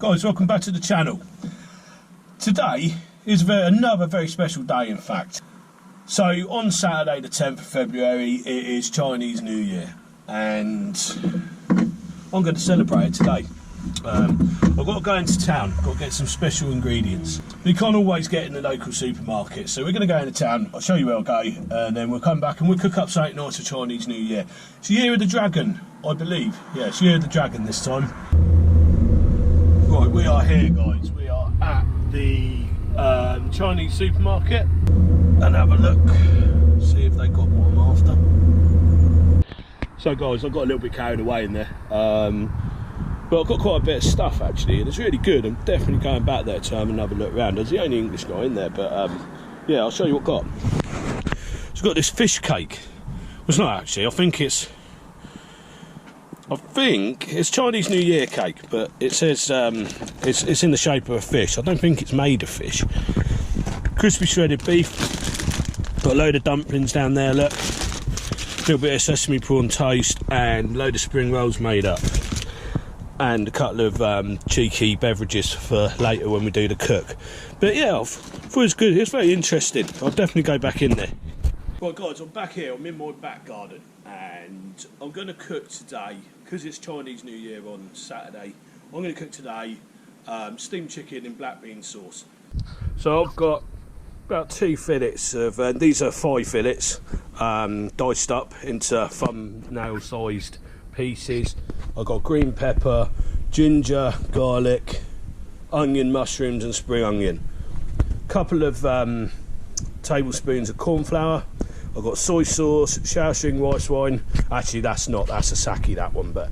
Guys, welcome back to the channel. Today is another very special day, in fact. So on Saturday the 10th of February it is Chinese New Year, and I'm going to celebrate it today. I've got to go into town, got to get some special ingredients. You can't always get in the local supermarket, so we're going to go into town. I'll show you where I'll go, and then we'll come back and we'll cook up something nice for Chinese New Year. It's the Year of the Dragon, I believe. Yeah, it's the Year of the Dragon this time. Right, we are here, guys. We are at the Chinese supermarket, and have a look, see if they got what I'm after. So guys, I got a little bit carried away in there, but I've got quite a bit of stuff actually, and it's really good. I'm definitely going back there to have another look around. There's the only English guy in there, but yeah, I'll show you what I've got. So I've got this fish cake. Well, it's not actually, I think it's Chinese New Year cake, but it says it's in the shape of a fish. I don't think it's made of fish. Crispy shredded beef, got a load of dumplings down there, look, a little bit of sesame prawn toast, and a load of spring rolls made up, and a couple of cheeky beverages for later when we do the cook. But yeah, I thought it was good. It's very interesting. I'll definitely go back in there. Right guys, I'm back here. I'm in my back garden, and I'm going to cook today, because it's Chinese New Year on Saturday. I'm going to cook today steamed chicken in black bean sauce. So I've got about 2 fillets of, these are 5 fillets, diced up into thumbnail sized pieces. I've got green pepper, ginger, garlic, onion, mushrooms and spring onion. A couple of tablespoons of corn flour. I've got soy sauce, Shaoxing rice wine. Actually, that's a sake, that one, but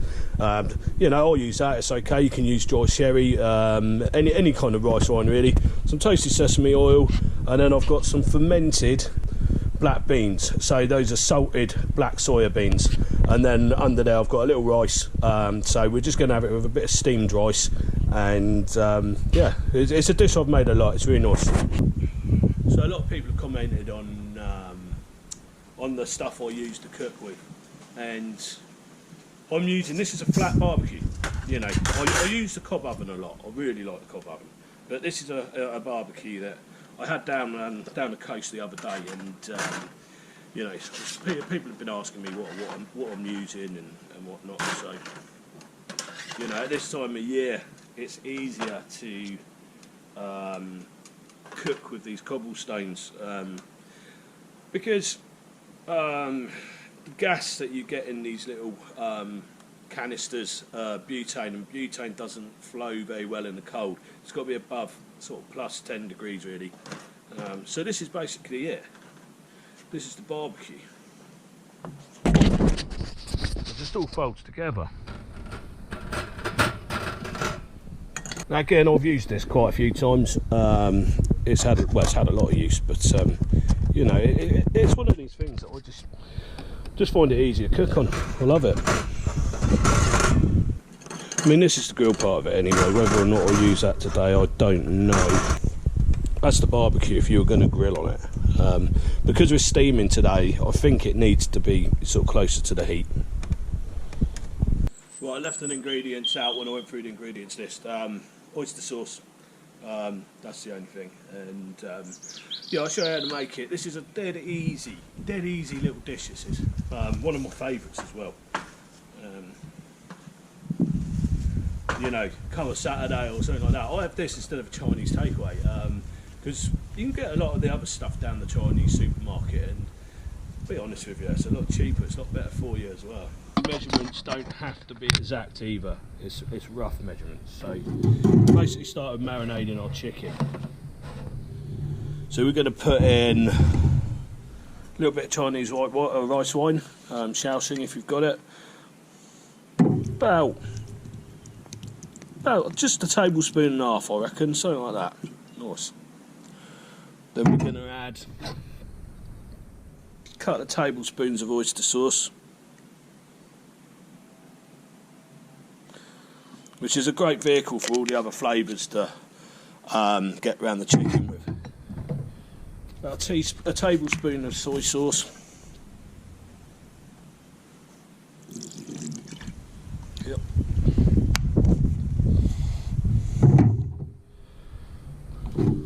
you know, I'll use that. It's okay. You can use dry sherry, any kind of rice wine really. Some toasted sesame oil, and then I've got some fermented black beans. So those are salted black soya beans, and then under there I've got a little rice. So we're just going to have it with a bit of steamed rice, and yeah, it's a dish I've made a lot. It's really nice. So a lot of people have commented on the stuff I use to cook with, and I'm using, this is a flat barbecue. You know, I use the cob oven a lot. I really like the cob oven, but this is a barbecue that I had down the coast the other day, and you know, people have been asking me what I'm using and whatnot. So you know, at this time of year, it's easier to cook with these cobblestones, because the gas that you get in these little canisters, butane, and butane doesn't flow very well in the cold. It's got to be above sort of plus 10 degrees really. So this is basically it. This is the barbecue. It just all folds together. Now again, I've used this quite a few times. It's had a lot of use, but you know, it's one of these things that I just find it easy to cook on. I love it. I mean, this is the grill part of it anyway. Whether or not I'll use that today, I don't know. That's the barbecue if you were going to grill on it. Because we're steaming today, I think it needs to be sort of closer to the heat. Well, I left an ingredients out when I went through the ingredients list. Oyster sauce. That's the only thing, and yeah, I'll show you how to make it. This is a dead easy little dish. This is one of my favourites as well. You know, come a Saturday or something like that, I have this instead of a Chinese takeaway, because you can get a lot of the other stuff down the Chinese supermarket, and to be honest with you, it's a lot cheaper. It's a lot better for you as well. Measurements don't have to be exact either. It's rough measurements. So basically started marinating our chicken. So we're going to put in a little bit of Chinese rice wine, Shaoxing if you've got it. About just a tablespoon and a half, I reckon, something like that. Nice. Then we're going to add a couple of tablespoons of oyster sauce, which is a great vehicle for all the other flavours to get around the chicken with. About a tablespoon of soy sauce. Yep.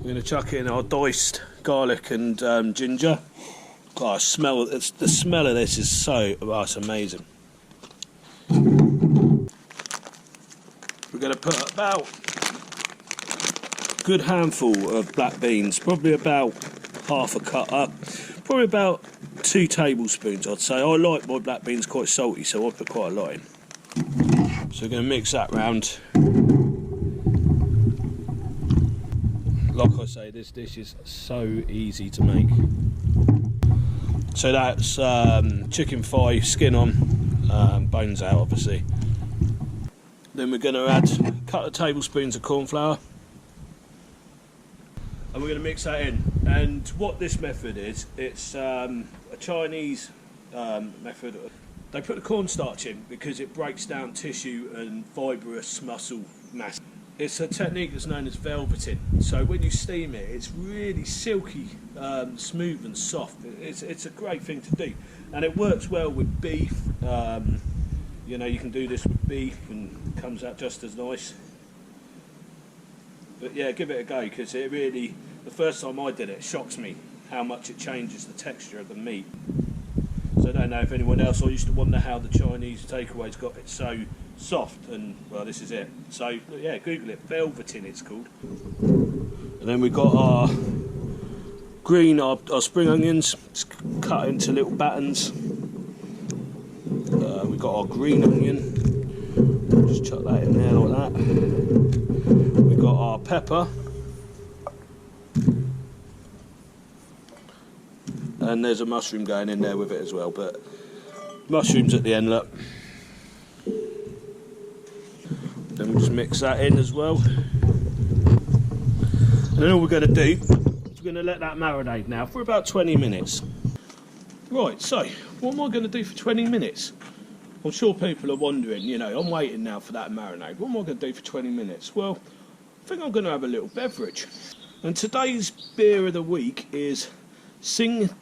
We're going to chuck in our diced garlic and ginger. God, the smell of this is it's amazing. We're going to put about a good handful of black beans, probably about half a cut up, probably about 2 tablespoons I'd say. I like my black beans quite salty, so I put quite a lot in. So we're going to mix that round. Like I say, this dish is so easy to make. So that's chicken thigh, skin on, bones out obviously. Then we're going to add a couple of tablespoons of corn flour. And we're going to mix that in. And what this method is, it's a Chinese method. They put the cornstarch in because it breaks down tissue and fibrous muscle mass. It's a technique that's known as velveting. So when you steam it, it's really silky, smooth and soft. It's a great thing to do, and it works well with beef. You know, you can do this with beef and it comes out just as nice. But yeah, give it a go, because it really, the first time I did it, shocks me how much it changes the texture of the meat. So I don't know if anyone else, I used to wonder how the Chinese takeaways got it so soft, and well, this is it. So yeah, Google it, velveting it's called. And then we've got our our spring onions, cut into little battens. We've got our green onion, just chuck that in there like that. We've got our pepper. And there's a mushroom going in there with it as well, but mushrooms at the end, look. Then we'll just mix that in as well. And then all we're going to do is we're going to let that marinate now for about 20 minutes. Right, so what am I going to do for 20 minutes? I'm sure people are wondering, you know, I'm waiting now for that marinade. What am I going to do for 20 minutes? Well, I think I'm going to have a little beverage. And today's beer of the week is Tsingtao,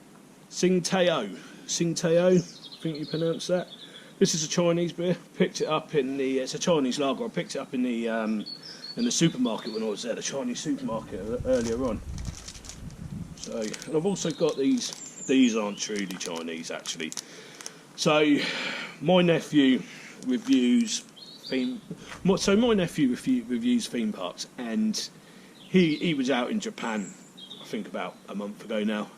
I think you pronounce that. This is a Chinese beer. Picked it up in the. It's a Chinese lager. I picked it up in the supermarket when I was there, the Chinese supermarket earlier on. So, and I've also got these. These aren't truly Chinese actually. So, my nephew reviews theme. So my nephew reviews theme parks, and he was out in Japan, I think about a month ago now,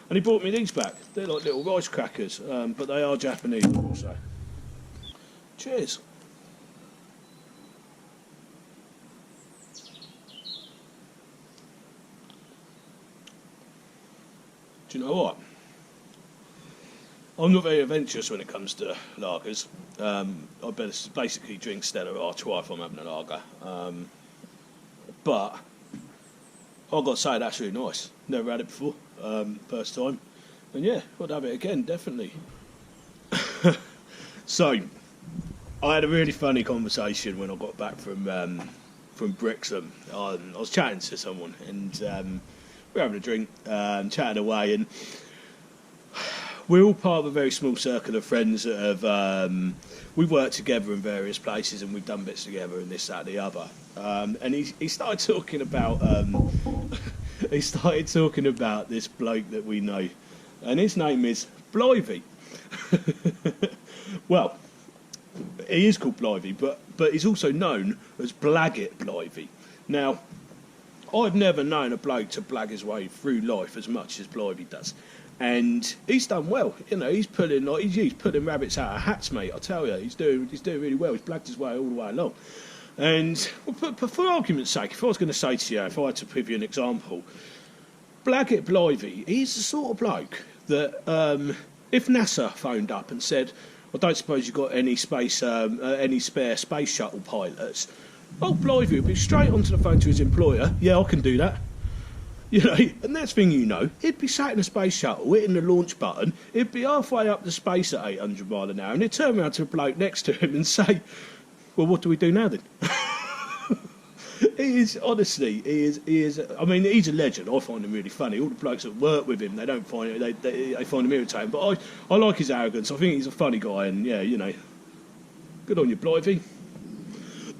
and he brought me these back. They're like little rice crackers, but they are Japanese also. Cheers. Do you know what? I'm not very adventurous when it comes to lagers. I basically drink Stella Artois if I'm having a lager. But I've got to say, that's really nice. Never had it before, first time. And yeah, I'd have it again, definitely. So, I had a really funny conversation when I got back from Brixham. I was chatting to someone, and we were having a drink, chatting away, and we're all part of a very small circle of friends that have we've worked together in various places, and we've done bits together and this, that, the other. And he started talking about this bloke that we know, and his name is Blythe. Well, he is called Blythe, but he's also known as Blaggett Blythe. Now, I've never known a bloke to blag his way through life as much as Blythe does. And he's done well, you know. He's pulling rabbits out of hats, mate. I tell you, he's doing really well. He's blagged his way all the way along. And but for argument's sake, if I was going to say to you, if I had to give you an example, Blaggett Blythe, he's the sort of bloke that if NASA phoned up and said, "I don't suppose you've got any spare space shuttle pilots," oh, Blythe would be straight onto the phone to his employer. Yeah, I can do that. You know, and next thing you know, he'd be sat in a space shuttle, hitting the launch button, he'd be halfway up the space at 800 miles an hour, and he'd turn around to the bloke next to him and say, "Well, what do we do now then?" He is, honestly, he is, I mean, he's a legend. I find him really funny. All the blokes that work with him, they don't find it, they find him irritating, but I like his arrogance. I think he's a funny guy, and yeah, you know, good on you, Blythe.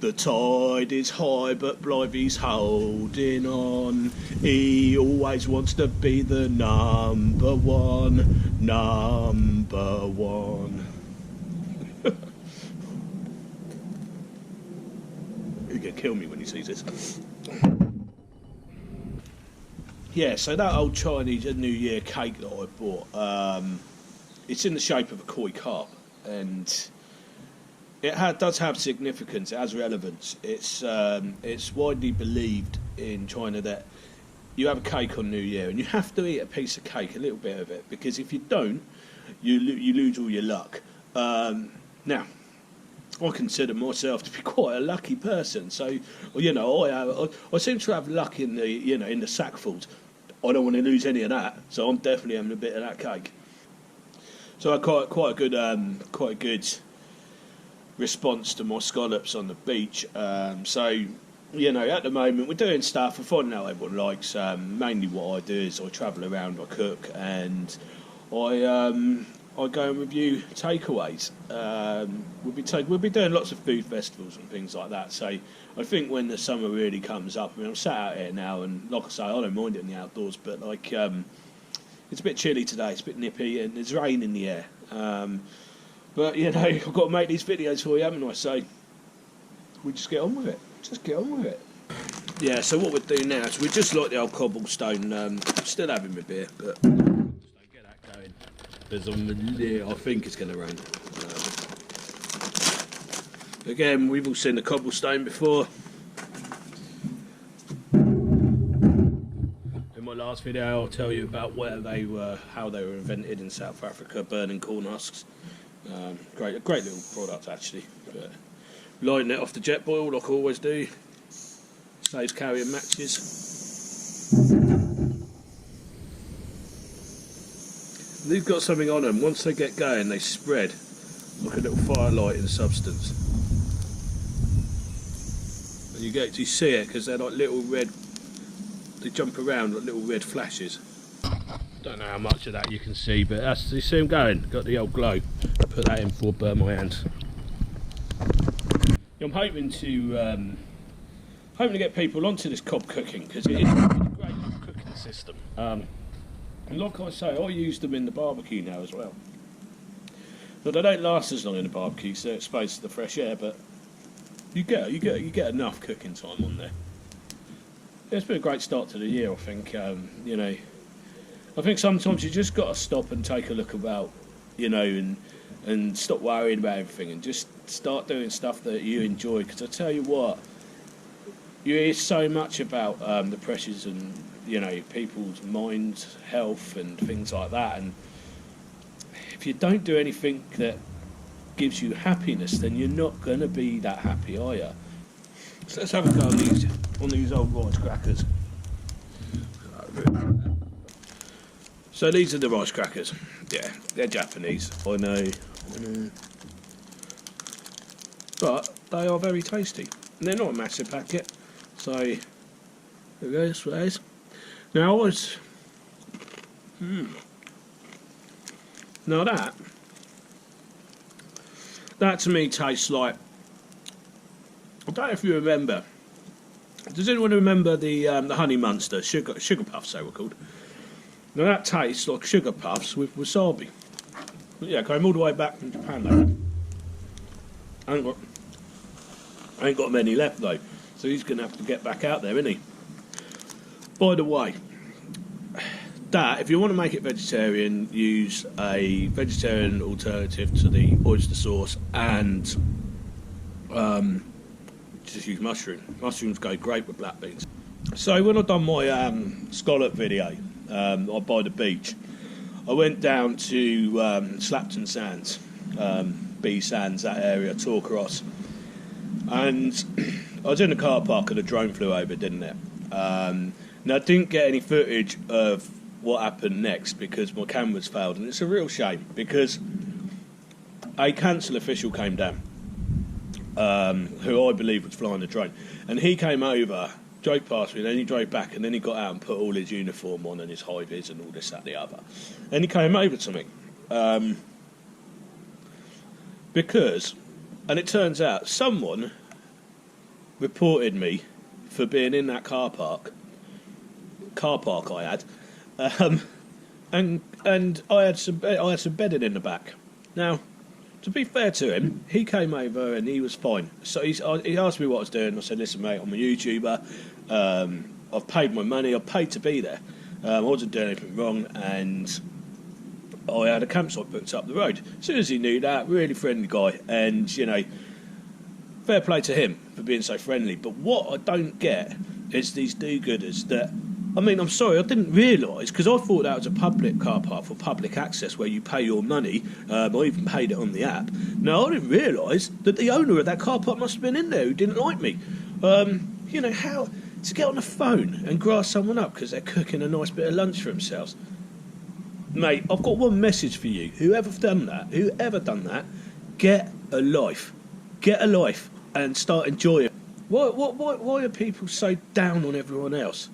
The tide is high, but Blythe's holding on. He always wants to be the number one. Number one. He's going to kill me when he sees this. Yeah, so that old Chinese New Year cake that I bought, it's in the shape of a koi carp, and it does have significance. It has relevance. It's widely believed in China that you have a cake on New Year, and you have to eat a piece of cake, a little bit of it, because if you don't, you lose all your luck. Now, I consider myself to be quite a lucky person, so I seem to have luck in the sackfuls. I don't want to lose any of that, so I'm definitely having a bit of that cake. So I quite a good response to my scallops on the beach. So at the moment we're doing stuff, we're finding out what everyone likes. Mainly what I do is I travel around, I cook, and I go and review takeaways. We'll be doing lots of food festivals and things like that. So I think when the summer really comes up, I'm sat out here now, and like I say, I don't mind it in the outdoors, but it's a bit chilly today, it's a bit nippy, and there's rain in the air. But I've got to make these videos for you, haven't I? So we just get on with it. Just get on with it. Yeah. So what we'll do now is we just like the old cobblestone. Still having my beer, but just don't get that going. I think it's going to rain. Again, we've all seen the cobblestone before. In my last video, I'll tell you about how they were invented in South Africa, burning corn husks. Great little product actually. But lighting it off the jet boil like I always do. Saves carrying matches. They've got something on them. Once they get going, they spread like a little firelighting substance. And you see it because they're like little red. They jump around like little red flashes. Don't know how much of that you can see, but you see them going. Got the old glow. Put that in before I burn my hands. I'm hoping to get people onto this cob cooking because it is a great cooking system. And like I say, I use them in the barbecue now as well. But they don't last as long in the barbecue, so they're exposed to the fresh air. But you get enough cooking time on there. Yeah, it's been a great start to the year, I think. I think sometimes you just got to stop and take a look about, and stop worrying about everything and just start doing stuff that you enjoy. Because I tell you what, you hear so much about the pressures and people's mind health and things like that, and if you don't do anything that gives you happiness, then you're not going to be that happy, are you? So let's have a go on these old rice crackers. So these are the rice crackers. Yeah, they're Japanese, I know. But they are very tasty. And they're not a massive packet. So there we go, that's what it is. Now Now that to me tastes like, I don't know if you remember. Does anyone remember the Honey Munster sugar puffs they were called? Now that tastes like sugar puffs with wasabi. But yeah, came all the way back from Japan though. Ain't got many left though, so he's going to have to get back out there, isn't he? By the way, if you want to make it vegetarian, use a vegetarian alternative to the oyster sauce, and just use mushroom. Mushrooms go great with black beans. So when I've done my scallop video by the beach, I went down to Slapton Sands, B Sands, that area, Torcross, and I was in the car park and a drone flew over, didn't it? Now I didn't get any footage of what happened next because my cameras failed, and it's a real shame because a council official came down, who I believe was flying the drone, and he came over, drove past me, and then he drove back, and then he got out and put all his uniform on and his high vis and all this, that, the other, and he came over to me because, and it turns out someone reported me for being in that car park I had, and I had some bedding in the back. Now, to be fair to him, he came over and he was fine. So he asked me what I was doing. I said, listen, mate, I'm a YouTuber. I've paid my money. I've paid to be there. I wasn't doing anything wrong, and I had a campsite booked up the road. As soon as he knew that, really friendly guy, and, you know, fair play to him for being so friendly. But what I don't get is these do-gooders that, I mean, I'm sorry, I didn't realise, because I thought that was a public car park for public access where you pay your money. I even paid it on the app. No, I didn't realise that the owner of that car park must have been in there who didn't like me. You know, how to get on the phone and grass someone up because they're cooking a nice bit of lunch for themselves. Mate, I've got one message for you. Whoever done that, get a life. Get a life and start enjoying it. Why are people so down on everyone else?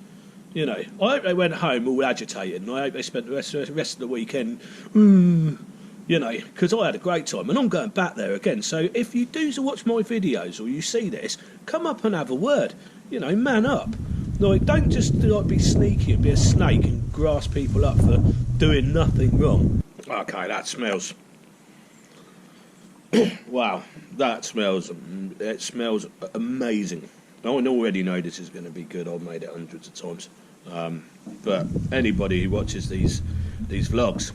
You know, I hope they went home all agitated, and I hope they spent the rest of the weekend, you know, because I had a great time, and I'm going back there again. So if you do watch my videos or you see this, come up and have a word. You know, man up. Like, don't just like be sneaky and be a snake and grass people up for doing nothing wrong. Okay, that smells. Wow, that smells. It smells amazing. I already know this is going to be good. I've made it hundreds of times. But anybody who watches these vlogs,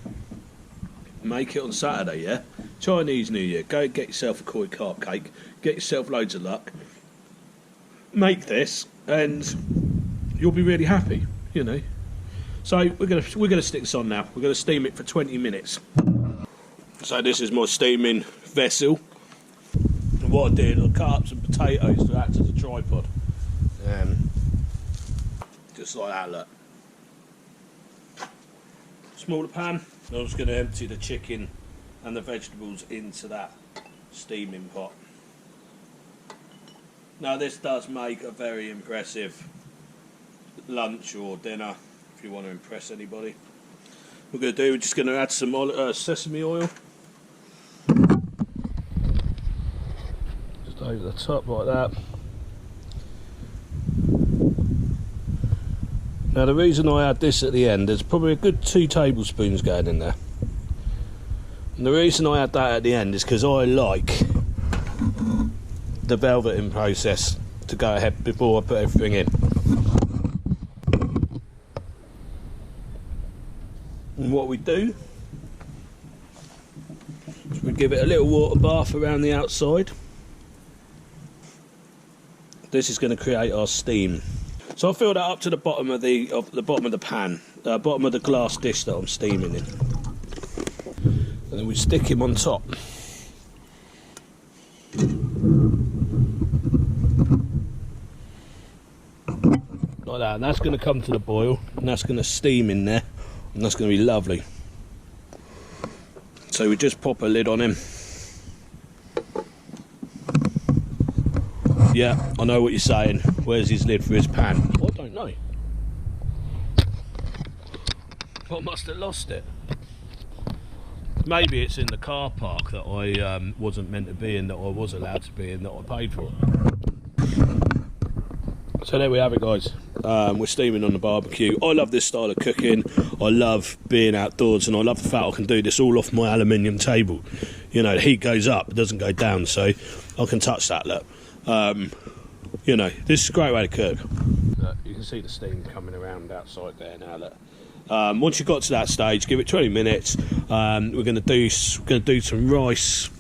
make it on Saturday, yeah? Chinese New Year. Go get yourself a koi carp cake. Get yourself loads of luck. Make this, and you'll be really happy, you know. So we're gonna stick this on now. We're gonna steam it for 20 minutes. So this is my steaming vessel. And what I did, I cut up some potatoes to act as a tripod. Just like that, look. Smaller pan. I'm just going to empty the chicken and the vegetables into that steaming pot. Now this does make a very impressive lunch or dinner if you want to impress anybody. We're just going to add some sesame oil. Just over the top like that. Now the reason I add this at the end, there's probably a good 2 tablespoons going in there. And the reason I add that at the end is because I like the velveting process to go ahead before I put everything in. And what we do is we give it a little water bath around the outside. This is going to create our steam. So I fill that up to the bottom of the bottom of the pan, bottom of the glass dish that I'm steaming in, and then we stick him on top. Like that, and that's going to come to the boil, and that's going to steam in there, and that's going to be lovely. So we just pop a lid on him. Yeah, I know what you're saying. Where's his lid for his pan? I don't know. I must have lost it. Maybe it's in the car park that I wasn't meant to be in, that I was allowed to be in, that I paid for. So there we have it, guys. We're steaming on the barbecue. I love this style of cooking. I love being outdoors, and I love the fact I can do this all off my aluminium table. You know, the heat goes up, it doesn't go down, so I can touch that, look. You know, this is a great way to cook. Look, you can see the steam coming around outside there now. Look. Once you've got to that stage, give it 20 minutes. We're going to do some rice.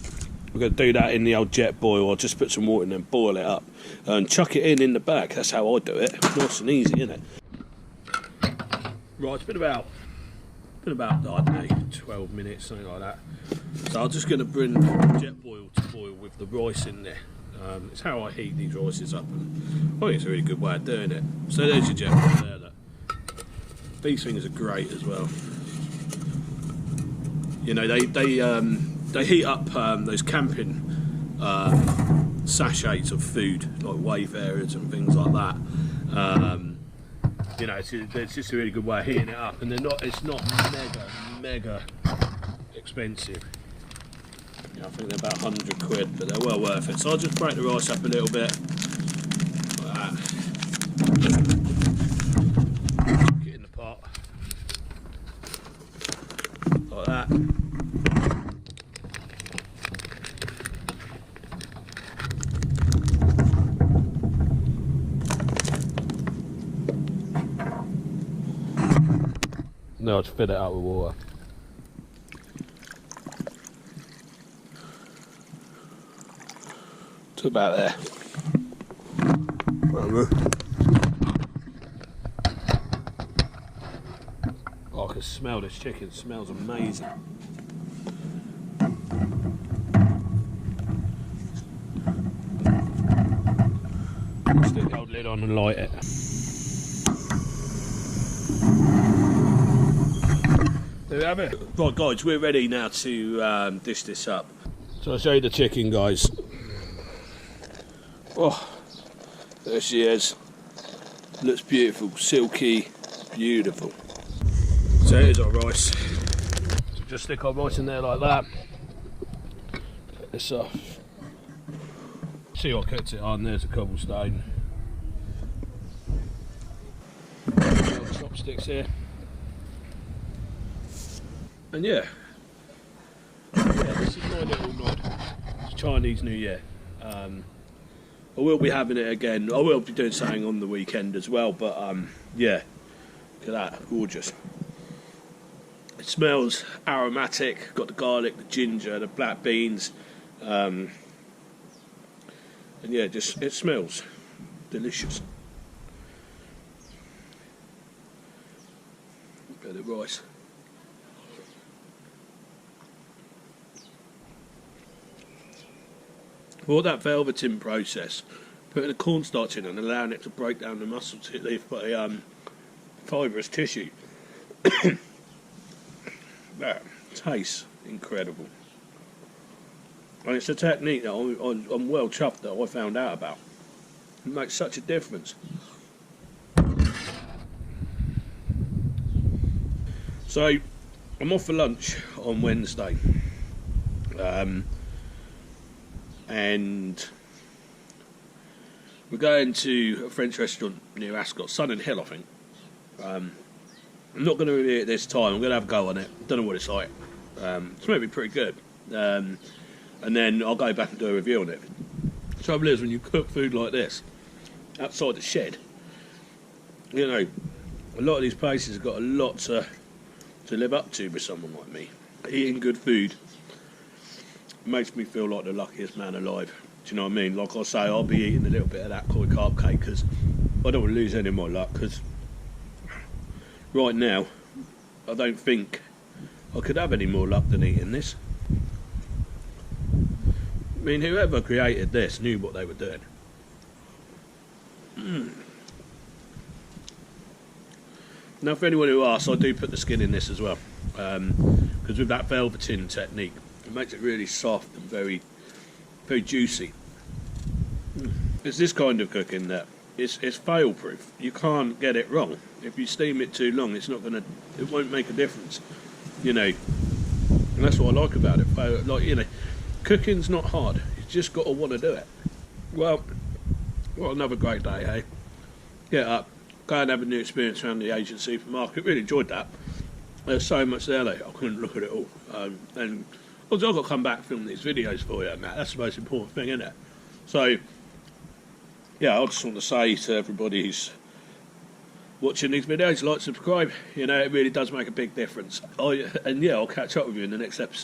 We're going to do that in the old jet boil. I'll just put some water in and boil it up and chuck it in the back. That's how I do it. Nice and easy, isn't it? Right, it's been about I don't know, 12 minutes, something like that. So I'm just going to bring the jet boil to boil with the rice in there. It's how I heat these rices up, and I think it's a really good way of doing it. So there's your jet boil there. Look. These things are great as well. You know, they heat up those camping sachets of food, like Wayfarers and things like that. You know, it's just a really good way of heating it up, and it's not mega expensive. I think they're about 100 quid, but they're well worth it. So I'll just break the rice up a little bit, Now I'll just fill it up with water. To about there. Oh, I can smell this chicken. It smells amazing. Stick the old lid on and light it. There we have it. Right guys, we're ready now to dish this up. So I'll show you the chicken, guys. Oh, there she is. Looks beautiful, silky, beautiful. So here's our rice. So just stick our rice in there like that. Get this off. See what cuts it on, there's a cobblestone. Chopsticks here. And yeah, this is my little nod. It's Chinese New Year. I will be having it again. I will be doing something on the weekend as well, but yeah, look at that, gorgeous. It smells aromatic, got the garlic, the ginger, the black beans, and yeah, just it smells delicious. Look at the rice. For that velveting process, putting the cornstarch in and allowing it to break down the muscle to leave a fibrous tissue. That tastes incredible. And it's a technique that I'm well chuffed that I found out about. It makes such a difference. So, I'm off for lunch on Wednesday. And we're going to a French restaurant near Ascot, Sun and Hill, I think. I'm not going to review it this time. I'm going to have a go on it. Don't know what it's like. It's maybe pretty good. And then I'll go back and do a review on it. The trouble is, when you cook food like this outside the shed, you know, a lot of these places have got a lot to live up to with someone like me. Eating good food makes me feel like the luckiest man alive. Do you know what I mean? Like I say, I'll be eating a little bit of that koi carb cake because I don't want to lose any of my luck, because right now I don't think I could have any more luck than eating this. I mean, whoever created this knew what they were doing. Now, for anyone who asks, I do put the skin in this as well, because with that velveting technique, it makes it really soft and very, very juicy. It's this kind of cooking that it's fail-proof. You can't get it wrong. If you steam it too long, it won't make a difference. You know, and that's what I like about it. Like, you know, cooking's not hard. You just got to want to do it. Well, what another great day, hey? Get up, go and have a new experience around the Asian supermarket. Really enjoyed that. There's so much there, like, I couldn't look at it all. And also, I've got to come back and film these videos for you, and that's the most important thing, isn't it? So, yeah, I just want to say to everybody who's watching these videos, like, subscribe. You know, it really does make a big difference. And yeah, I'll catch up with you in the next episode.